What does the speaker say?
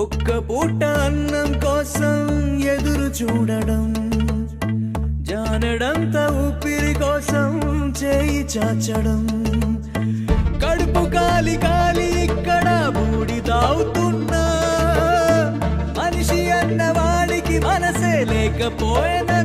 ఒక్క పూట అన్నం కోసం ఎదురు చూడడం, జానడంత ఊపిరి కోసం చేయి చాచడం, కడుపు కాలి కాలి ఇక్కడ బూడి తాగుతున్నా, మనిషి అన్నవాడికి మనసే లేకపోయినా